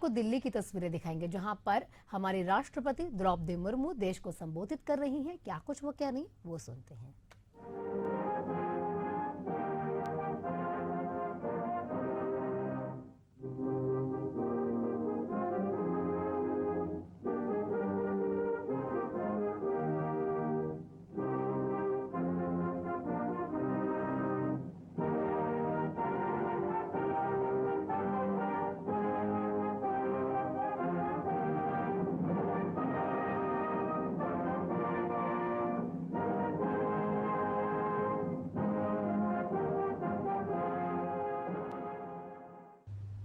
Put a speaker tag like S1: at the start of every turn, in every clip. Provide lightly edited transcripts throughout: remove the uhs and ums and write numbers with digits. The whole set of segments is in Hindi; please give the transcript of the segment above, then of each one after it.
S1: आपको दिल्ली की तस्वीरें दिखाएंगे, जहां पर हमारी राष्ट्रपति द्रौपदी मुर्मू देश को संबोधित कर रही हैं। क्या कुछ वो क्या नहीं, वो सुनते हैं।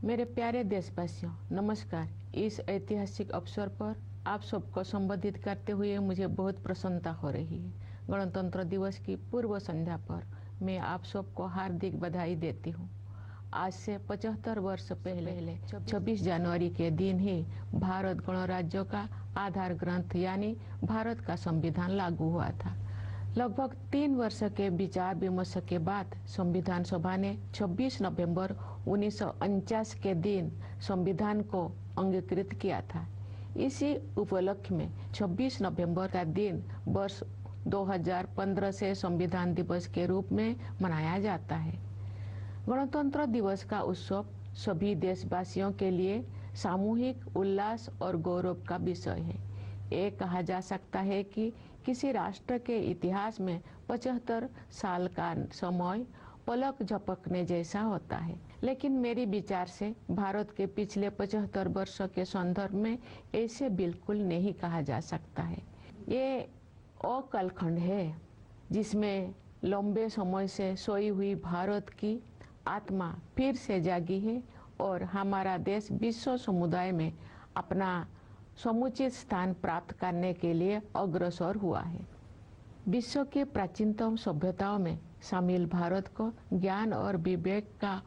S2: मेरे प्यारे देशवासियों, नमस्कार। इस ऐतिहासिक अवसर पर आप सबको संबोधित करते हुए मुझे बहुत प्रसन्नता हो रही है। गणतंत्र दिवस की पूर्व संध्या पर मैं आप सबको हार्दिक बधाई देती हूँ। आज से 75 वर्ष पहले 26 जनवरी के दिन ही भारत गणराज्य का आधार ग्रंथ यानी भारत का संविधान लागू हुआ था। लगभग 3 वर्ष के विचार विमर्श के बाद संविधान सभा ने 26 नवंबर 1949 के दिन संविधान को अंगीकृत किया था। इसी उपलक्ष्य में 26 नवंबर का दिन वर्ष 2015 से संविधान दिवस के रूप में मनाया जाता है। गणतंत्र दिवस का उत्सव सभी देशवासियों के लिए सामूहिक उल्लास और गौरव का विषय है। ये कहा जा सकता है कि किसी राष्ट्र के इतिहास में 75 साल का समय पलक झपकने जैसा होता है, लेकिन मेरे विचार से भारत के पिछले 75 वर्ष के संदर्भ में ऐसे बिल्कुल नहीं कहा जा सकता है। ये अकालखंड है जिसमें लंबे समय से सोई हुई भारत की आत्मा फिर से जागी है और हमारा देश विश्व समुदाय में अपना समुचित स्थान प्राप्त करने के लिए अग्रसर हुआ है। विश्व के प्राचीनतम सभ्यताओं में शामिल भारत को ज्ञान और विवेक का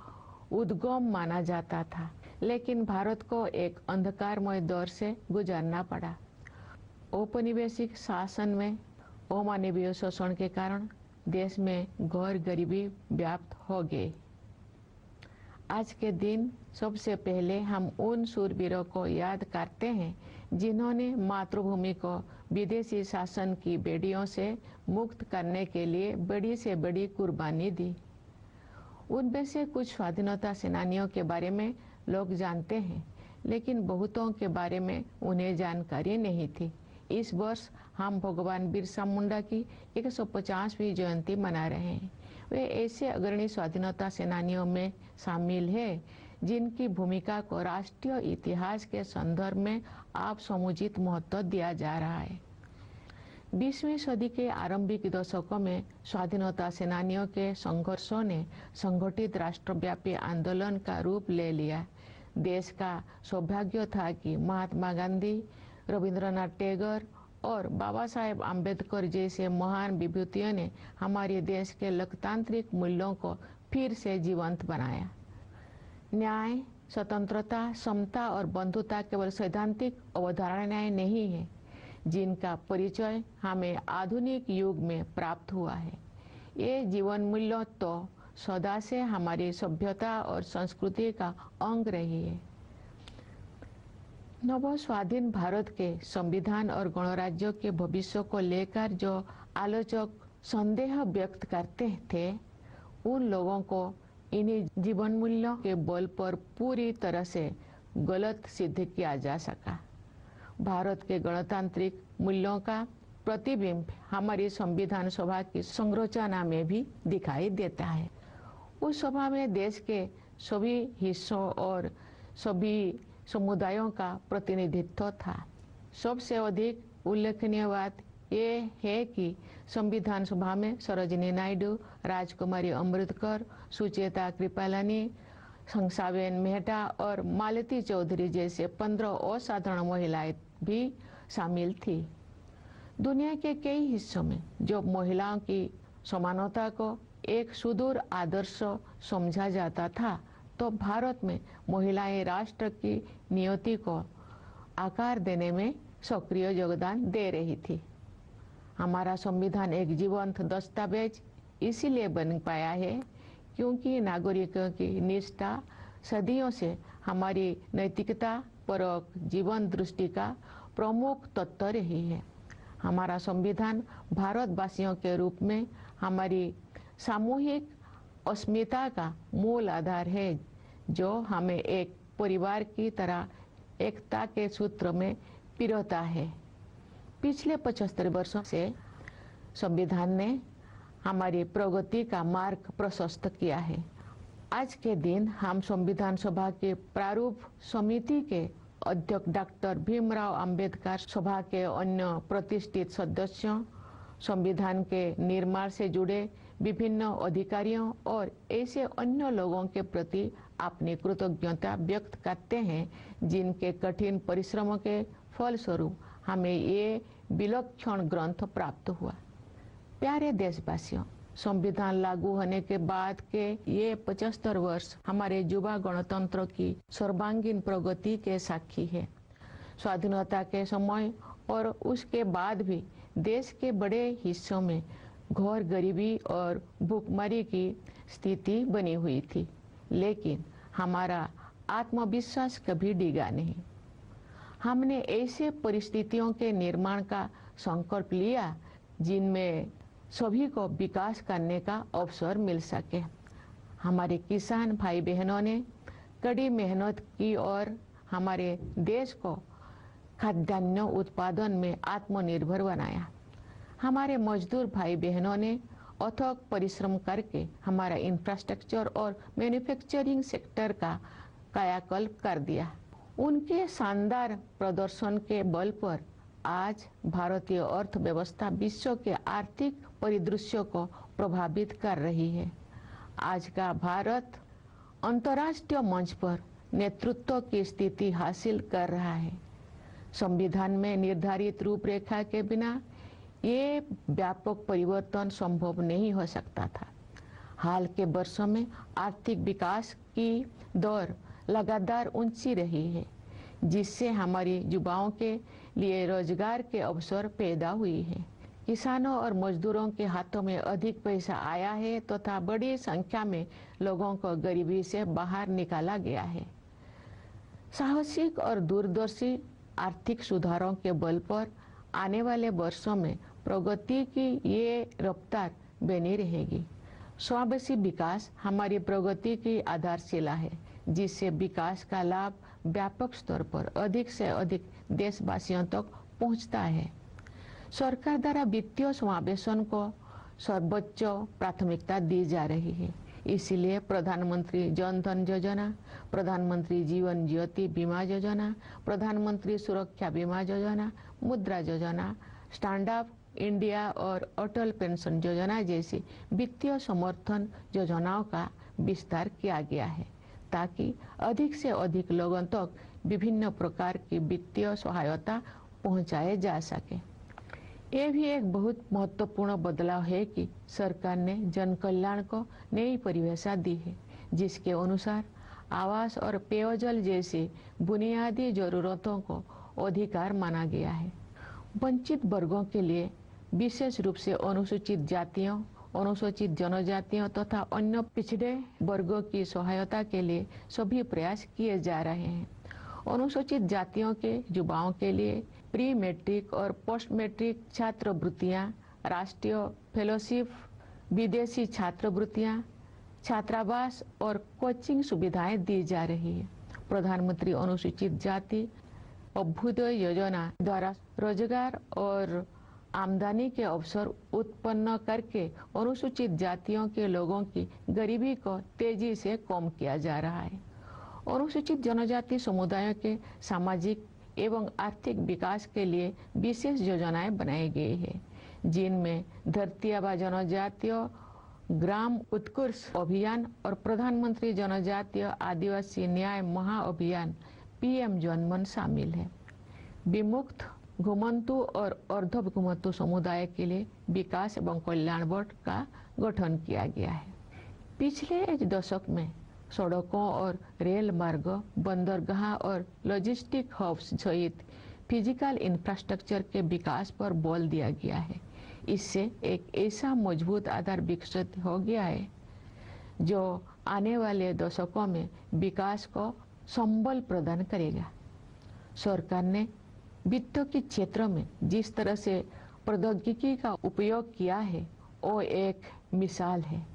S2: उद्गम माना जाता था, लेकिन भारत को एक अंधकारमय दौर से गुजरना पड़ा। औपनिवेशिक शासन में अमानवीय शोषण के कारण देश में घोर गरीबी व्याप्त हो गई। आज के दिन सबसे पहले हम उन शूरवीरों को याद करते हैं जिन्होंने मातृभूमि को विदेशी शासन की बेड़ियों से मुक्त करने के लिए बड़ी से बड़ी कुर्बानी दी। उनमें से कुछ स्वाधीनता सेनानियों के बारे में लोग जानते हैं, लेकिन बहुतों के बारे में उन्हें जानकारी नहीं थी। इस वर्ष हम भगवान बिरसा मुंडा की 150वीं जयंती मना रहे हैं। वे ऐसे अग्रणी स्वाधीनता सेनानियों में शामिल हैं जिनकी भूमिका को राष्ट्रीय इतिहास के संदर्भ में आप समुचित महत्व दिया जा रहा है। 20वीं सदी के आरंभिक दशकों में स्वाधीनता सेनानियों के संघर्षों ने संगठित राष्ट्रव्यापी आंदोलन का रूप ले लिया। देश का सौभाग्य था कि महात्मा गांधी, रविंद्रनाथ टैगोर और बाबा साहेब आम्बेडकर जैसे महान विभूतियों ने हमारे देश के लोकतांत्रिक मूल्यों को फिर से जीवंत बनाया। न्याय, स्वतंत्रता, समता और बंधुता केवल सैद्धांतिक अवधारणाएं नहीं है, जिनका परिचय हमें आधुनिक युग में प्राप्त हुआ है। ये जीवन मूल्य तो सदा से हमारी सभ्यता और संस्कृति का अंग रही है। नव स्वाधीन भारत के संविधान और गणराज्य के भविष्य को लेकर जो आलोचक संदेह व्यक्त करते थे, उन लोगों को इन्हीं जीवन मूल्यों के बल पर पूरी तरह से गलत सिद्ध किया जा सका। भारत के गणतांत्रिक मूल्यों का प्रतिबिंब हमारी संविधान सभा की संरचना में भी दिखाई देता है। उस सभा में देश के सभी हिस्सों और सभी समुदायों का प्रतिनिधित्व था। सबसे अधिक उल्लेखनीय बात ये है कि संविधान सभा में सरोजिनी नायडू, राजकुमारी अमृतकर, सुचेता कृपलानी, शंसाबेन मेहता और मालती चौधरी जैसे 15 असाधारण महिलाएं भी शामिल थी। दुनिया के कई हिस्सों में जो महिलाओं की समानता को एक सुदूर आदर्श समझा जाता था, तो भारत में महिलाएं राष्ट्र की नियति को आकार देने में सक्रिय योगदान दे रही थी। हमारा संविधान एक जीवंत दस्तावेज इसीलिए बन पाया है क्योंकि नागरिकों की निष्ठा सदियों से हमारी नैतिकता परक जीवन दृष्टि का प्रमुख तत्व रही है। हमारा संविधान भारतवासियों के रूप में हमारी सामूहिक अस्मिता का मूल आधार है, जो हमें एक परिवार की तरह एकता के सूत्र में पिरोता है। पिछले 75 वर्षों से संविधान ने हमारी प्रगति का मार्ग प्रशस्त किया है। आज के दिन हम संविधान सभा के प्रारूप समिति के अध्यक्ष डॉक्टर भीमराव अंबेडकर, सभा के अन्य प्रतिष्ठित सदस्यों, संविधान के निर्माण से जुड़े विभिन्न अधिकारियों और ऐसे अन्य लोगों के प्रति अपनी कृतज्ञता व्यक्त करते हैं, जिनके कठिन परिश्रमों के फलस्वरूप हमें ये विलक्षण ग्रंथ प्राप्त हुआ। प्यारे देशवासियों, संविधान लागू होने के बाद के ये 75 वर्ष हमारे युवा गणतंत्र की सर्वांगीण प्रगति के साक्षी है। स्वाधीनता के समय और उसके बाद भी देश के बड़े हिस्सों में घोर गरीबी और भूखमरी की स्थिति बनी हुई थी, लेकिन हमारा आत्मविश्वास कभी डिगा नहीं। हमने ऐसे परिस्थितियों के निर्माण का संकल्प लिया जिनमें सभी को विकास करने का अवसर मिल सके। हमारे किसान भाई बहनों ने कड़ी मेहनत की और हमारे देश को खाद्यान्न उत्पादन में आत्मनिर्भर बनाया। हमारे मजदूर भाई बहनों ने अथक परिश्रम करके हमारा इंफ्रास्ट्रक्चर और मैन्युफैक्चरिंग सेक्टर का कायाकल्प कर दिया। उनके शानदार प्रदर्शन के बल पर आज भारतीय अर्थव्यवस्था विश्व के आर्थिक परिदृश्य को प्रभावित कर रही है। आज का भारत अंतर्राष्ट्रीय मंच पर नेतृत्व की स्थिति हासिल कर रहा है। संविधान में निर्धारित रूपरेखा के बिना ये व्यापक परिवर्तन संभव नहीं हो सकता था। हाल के वर्षों में आर्थिक विकास की दर लगातार ऊंची रही है, जिससे हमारी युवाओं के लिए रोजगार के अवसर पैदा हुई है। किसानों और मजदूरों के हाथों में अधिक पैसा आया है तथा बड़ी संख्या में लोगों को गरीबी से बाहर निकाला गया है। साहसिक और दूरदर्शी आर्थिक सुधारों के बल पर आने वाले वर्षों में प्रगति की ये रफ्तार बनी रहेगी। समावेशी विकास हमारी प्रगति की आधारशिला है, जिससे विकास का लाभ व्यापक स्तर पर अधिक से अधिक देशवासियों तक पहुंचता है। सरकार द्वारा वित्तीय समावेशन को सर्वोच्च प्राथमिकता दी जा रही है। इसलिए प्रधानमंत्री जन धन योजना, प्रधानमंत्री जीवन ज्योति बीमा योजना, प्रधानमंत्री सुरक्षा बीमा योजना, मुद्रा योजना, स्टैंड अप इंडिया और अटल पेंशन योजना जैसी वित्तीय समर्थन योजनाओं का विस्तार किया गया है, ताकि अधिक से अधिक लोगों तक विभिन्न प्रकार की वित्तीय सहायता पहुंचाए जा सके। ये भी एक बहुत महत्वपूर्ण बदलाव है कि सरकार ने जन कल्याण को नई परिभाषा दी है, जिसके अनुसार आवास और पेयजल जैसी बुनियादी जरूरतों को अधिकार माना गया है। वंचित वर्गों के लिए, विशेष रूप से अनुसूचित जातियों, अनुसूचित जनजातियों तथा अन्य पिछड़े वर्गों की सहायता के लिए सभी प्रयास किए जा रहे हैं। अनुसूचित जातियों के युवाओं के लिए प्री मैट्रिक और पोस्ट मैट्रिक छात्रवृत्तियां, राष्ट्रीय फेलोशिप, विदेशी छात्रवृत्तियां, छात्रावास और कोचिंग सुविधाएं दी जा रही है। प्रधानमंत्री अनुसूचित जाति अभ्युदय योजना द्वारा रोजगार और आमदनी के अवसर उत्पन्न करके अनुसूचित जातियों के लोगों की गरीबी को तेजी से कम किया जा रहा है। अनुसूचित जनजाति समुदायों के सामाजिक एवं आर्थिक विकास के लिए विशेष योजनाएं बनाई गई है, जिनमें धरती आबा जनजातीय ग्राम उत्कर्ष अभियान और प्रधानमंत्री जनजातीय आदिवासी न्याय महाअभियान PM जनमन शामिल है। विमुक्त, घुमंतु और अर्ध घुमंतु समुदाय के लिए विकास एवं कल्याण बोर्ड का गठन किया गया है। पिछले एक दशक में सड़कों और रेल मार्ग, बंदरगाह और लॉजिस्टिक हब्स सहित फिजिकल इंफ्रास्ट्रक्चर के विकास पर बल दिया गया है। इससे एक ऐसा मजबूत आधार विकसित हो गया है जो आने वाले दशकों में विकास को संबल प्रदान करेगा। सरकार ने वित्त के क्षेत्र में जिस तरह से प्रौद्योगिकी का उपयोग किया है वो एक मिसाल है।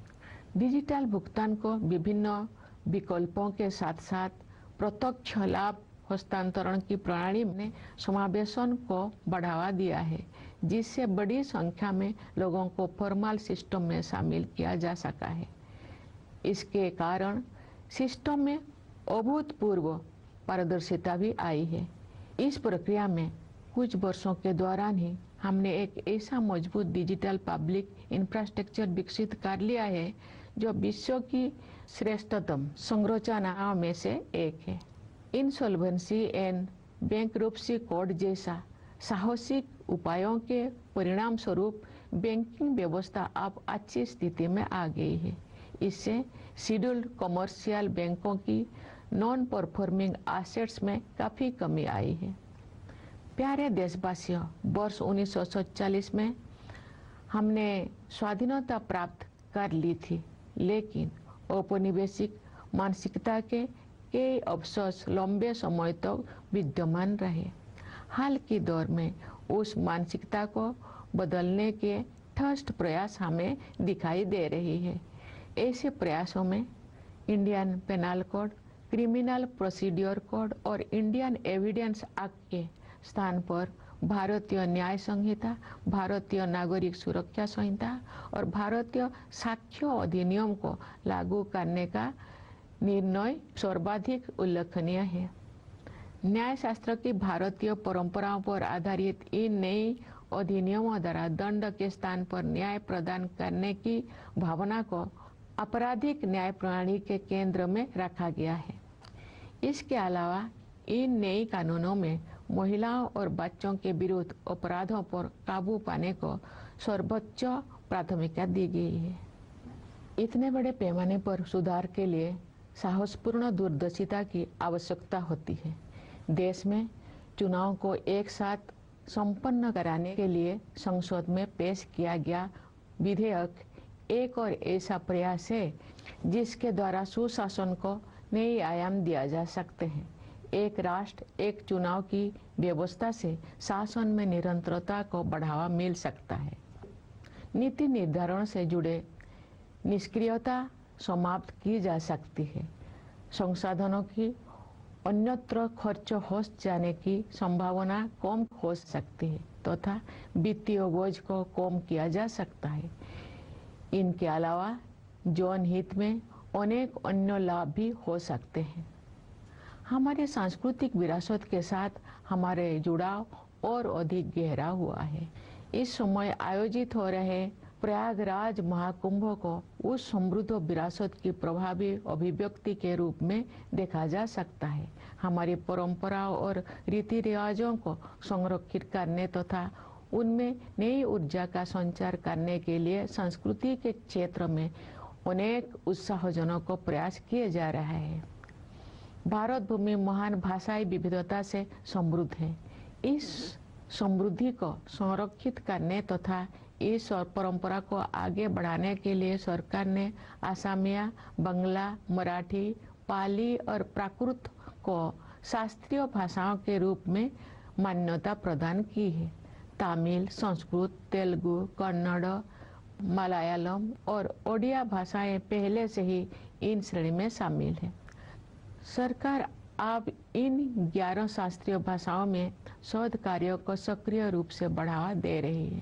S2: डिजिटल भुगतान को विभिन्न विकल्पों के साथ साथ प्रत्यक्ष लाभ हस्तांतरण की प्रणाली ने समावेशन को बढ़ावा दिया है, जिससे बड़ी संख्या में लोगों को फॉर्मल सिस्टम में शामिल किया जा सका है। इसके कारण सिस्टम में अभूतपूर्व पारदर्शिता भी आई है। इस प्रक्रिया में कुछ वर्षों के दौरान ही हमने एक ऐसा मजबूत डिजिटल पब्लिक इंफ्रास्ट्रक्चर विकसित कर लिया है जो विश्व की श्रेष्ठतम संरचनाओं में से एक है। इंसॉल्वेंसी एंड बैंकरप्सी कोड जैसा साहसिक उपायों के परिणाम स्वरूप बैंकिंग व्यवस्था अब अच्छी स्थिति में आ गई है। इससे शेड्यूल्ड कमर्शियल बैंकों की नॉन परफॉर्मिंग एसेट्स में काफ़ी कमी आई है। प्यारे देशवासियों, वर्ष 1947 में हमने स्वाधीनता प्राप्त कर ली थी, लेकिन औपनिवेशिक मानसिकता के कई अवशेष लंबे समय तक विद्यमान रहे। हाल के दौर में उस मानसिकता को बदलने के ठोस प्रयास हमें दिखाई दे रही है। ऐसे प्रयासों में Indian penal code, criminal procedure code और इंडियन एविडेंस एक्ट के स्थान पर भारतीय न्याय संहिता, भारतीय नागरिक सुरक्षा संहिता और भारतीय साक्ष्य अधिनियम को लागू करने का निर्णय सर्वाधिक उल्लेखनीय है। न्याय शास्त्र की भारतीय परंपराओं पर आधारित इन नई अधिनियमों द्वारा दंड के स्थान पर न्याय प्रदान करने की भावना को आपराधिक न्याय प्रणाली के केंद्र में रखा गया है। इसके अलावा इन नए कानूनों में महिलाओं और बच्चों के विरुद्ध अपराधों पर काबू पाने को सर्वोच्च प्राथमिकता दी गई है। इतने बड़े पैमाने पर सुधार के लिए साहसपूर्ण दूरदर्शिता की आवश्यकता होती है। देश में चुनाव को एक साथ संपन्न कराने के लिए संसद में पेश किया गया विधेयक एक और ऐसा प्रयास है जिसके द्वारा सुशासन को नए आयाम दिया जा सकते हैं। एक राष्ट्र एक चुनाव की व्यवस्था से शासन में निरंतरता को बढ़ावा मिल सकता है। नीति निर्धारण से जुड़े निष्क्रियता समाप्त की जा सकती है। संसाधनों की अन्यत्र खर्च हो जाने की संभावना कम हो सकती है तथा वित्तीय बोझ को कम किया जा सकता है। इनके अलावा जन हित में अनेक अन्य लाभ भी हो सकते हैं। हमारे सांस्कृतिक विरासत के साथ हमारे जुड़ाव और अधिक गहरा हुआ है। इस समय आयोजित हो रहे प्रयागराज महाकुंभ को उस समृद्ध विरासत की प्रभावी अभिव्यक्ति के रूप में देखा जा सकता है। हमारी परंपराओं और रीति रिवाजों को संरक्षित करने तथा उनमें नई ऊर्जा का संचार करने के लिए संस्कृति के क्षेत्र में अनेक उत्साहजनक प्रयास किए जा रहे हैं। भारत भूमि महान भाषाई विविधता से समृद्ध है। इस समृद्धि को संरक्षित करने तथा इस और परंपरा को आगे बढ़ाने के लिए सरकार ने असमिया, बंगला, मराठी, पाली और प्राकृत को शास्त्रीय भाषाओं के रूप में मान्यता प्रदान की है। तमिल, संस्कृत, तेलुगु, कन्नड़, मलयालम और ओडिया भाषाएं पहले से ही इन श्रेणी में शामिल हैं। सरकार अब इन 11 शास्त्रीय भाषाओं में शोध कार्यों को सक्रिय रूप से बढ़ावा दे रही है।